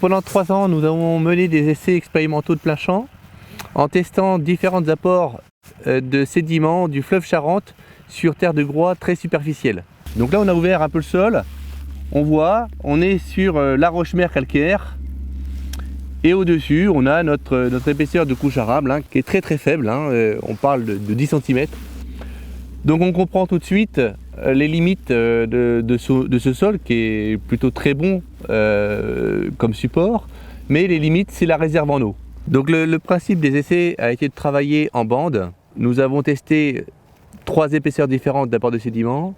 pendant 3 ans, nous avons mené des essais expérimentaux de plein champ en testant différents apports de sédiments du fleuve Charente sur terre de groix très superficielle. Donc là, on a ouvert un peu le sol. On est sur la roche-mère calcaire. Et au-dessus, on a notre épaisseur de couche arable qui est très faible. On parle de 10 cm. Donc on comprend tout de suite les limites de ce sol qui est plutôt très bon comme support. Mais les limites, c'est la réserve en eau. Donc le principe des essais a été de travailler en bande. Nous avons testé 3 épaisseurs différentes d'apports de sédiments.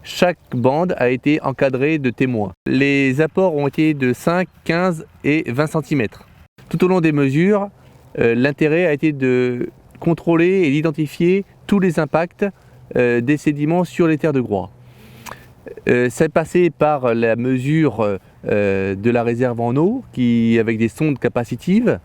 Chaque bande a été encadrée de témoins. Les apports ont été de 5, 15 et 20 cm. Tout au long des mesures, l'intérêt a été de contrôler et d'identifier tous les impacts des sédiments sur les terres de groix. C'est passé par la mesure de la réserve en eau, avec des sondes capacitives.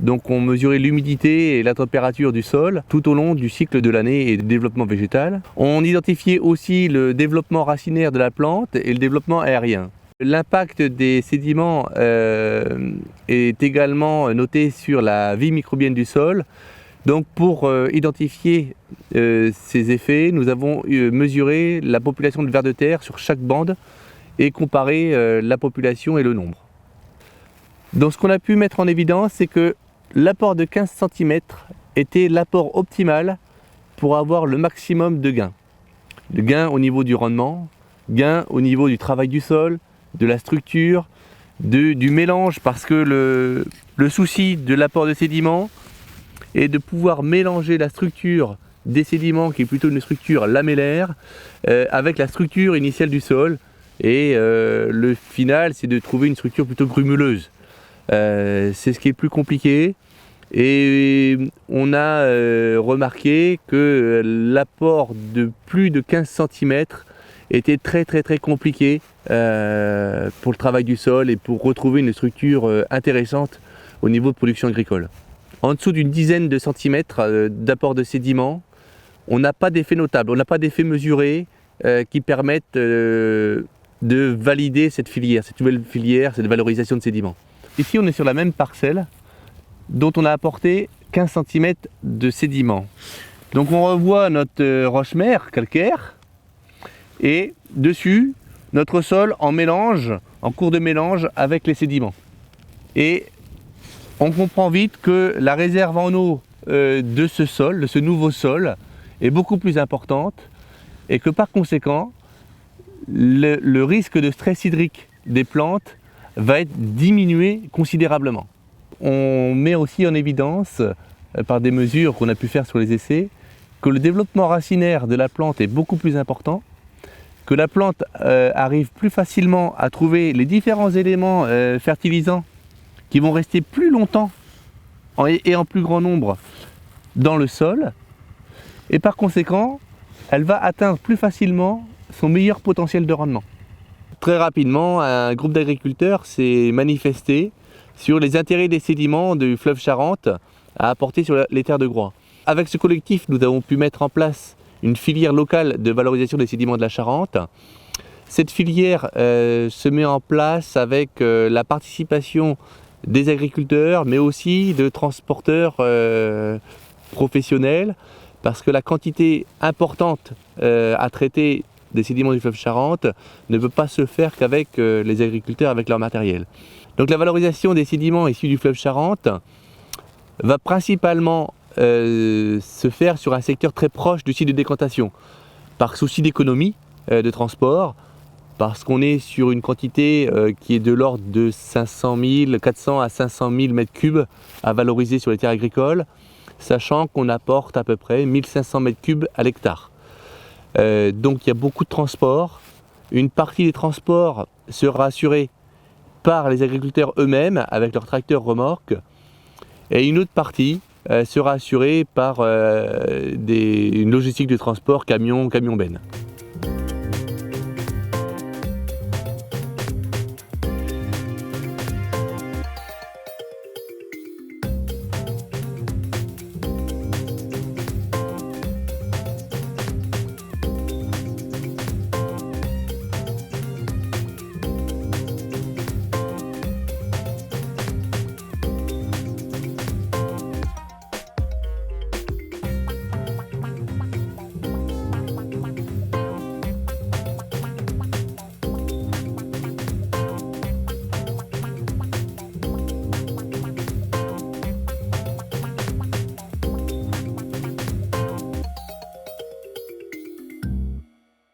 Donc on mesurait l'humidité et la température du sol tout au long du cycle de l'année et du développement végétal. On identifiait aussi le développement racinaire de la plante et le développement aérien. L'impact des sédiments est également noté sur la vie microbienne du sol. Donc pour identifier ces effets, nous avons mesuré la population de vers de terre sur chaque bande et comparé la population et le nombre. Donc ce qu'on a pu mettre en évidence, c'est que l'apport de 15 cm était l'apport optimal pour avoir le maximum de gains. Le gain au niveau du rendement, gain au niveau du travail du sol, de la structure, du mélange, parce que le souci de l'apport de sédiments est de pouvoir mélanger la structure des sédiments, qui est plutôt une structure lamellaire, avec la structure initiale du sol. Et le final, c'est de trouver une structure plutôt grumuleuse. C'est ce qui est plus compliqué. Et on a remarqué que l'apport de plus de 15 cm était très compliqué pour le travail du sol et pour retrouver une structure intéressante au niveau de production agricole. En dessous d'une dizaine de centimètres d'apport de sédiments, on n'a pas d'effet notable, on n'a pas d'effet mesuré qui permettent de valider cette nouvelle filière, cette valorisation de sédiments. Ici, on est sur la même parcelle dont on a apporté 15 cm de sédiments. Donc on revoit notre roche-mère calcaire et dessus notre sol en cours de mélange avec les sédiments. Et on comprend vite que la réserve en eau de ce sol, de ce nouveau sol, est beaucoup plus importante et que par conséquent, le risque de stress hydrique des plantes va être diminué considérablement. On met aussi en évidence, par des mesures qu'on a pu faire sur les essais, que le développement racinaire de la plante est beaucoup plus important, que la plante arrive plus facilement à trouver les différents éléments fertilisants qui vont rester plus longtemps et en plus grand nombre dans le sol, et par conséquent, elle va atteindre plus facilement son meilleur potentiel de rendement. Très rapidement, un groupe d'agriculteurs s'est manifesté sur les intérêts des sédiments du fleuve Charente à apporter sur les terres de groix. Avec ce collectif, nous avons pu mettre en place une filière locale de valorisation des sédiments de la Charente. Cette filière se met en place avec la participation des agriculteurs, mais aussi de transporteurs professionnels, parce que la quantité importante à traiter des sédiments du fleuve Charente ne peut pas se faire qu'avec les agriculteurs, avec leur matériel. Donc la valorisation des sédiments issus du fleuve Charente va principalement se faire sur un secteur très proche du site de décantation, par souci d'économie de transport, parce qu'on est sur une quantité qui est de l'ordre de 400 à 500 000 m3 à valoriser sur les terres agricoles, sachant qu'on apporte à peu près 1500 m3 à l'hectare. Donc il y a beaucoup de transports. Une partie des transports sera assurée par les agriculteurs eux-mêmes avec leurs tracteurs remorques, et une autre partie sera assurée par une logistique de transport camion-benne.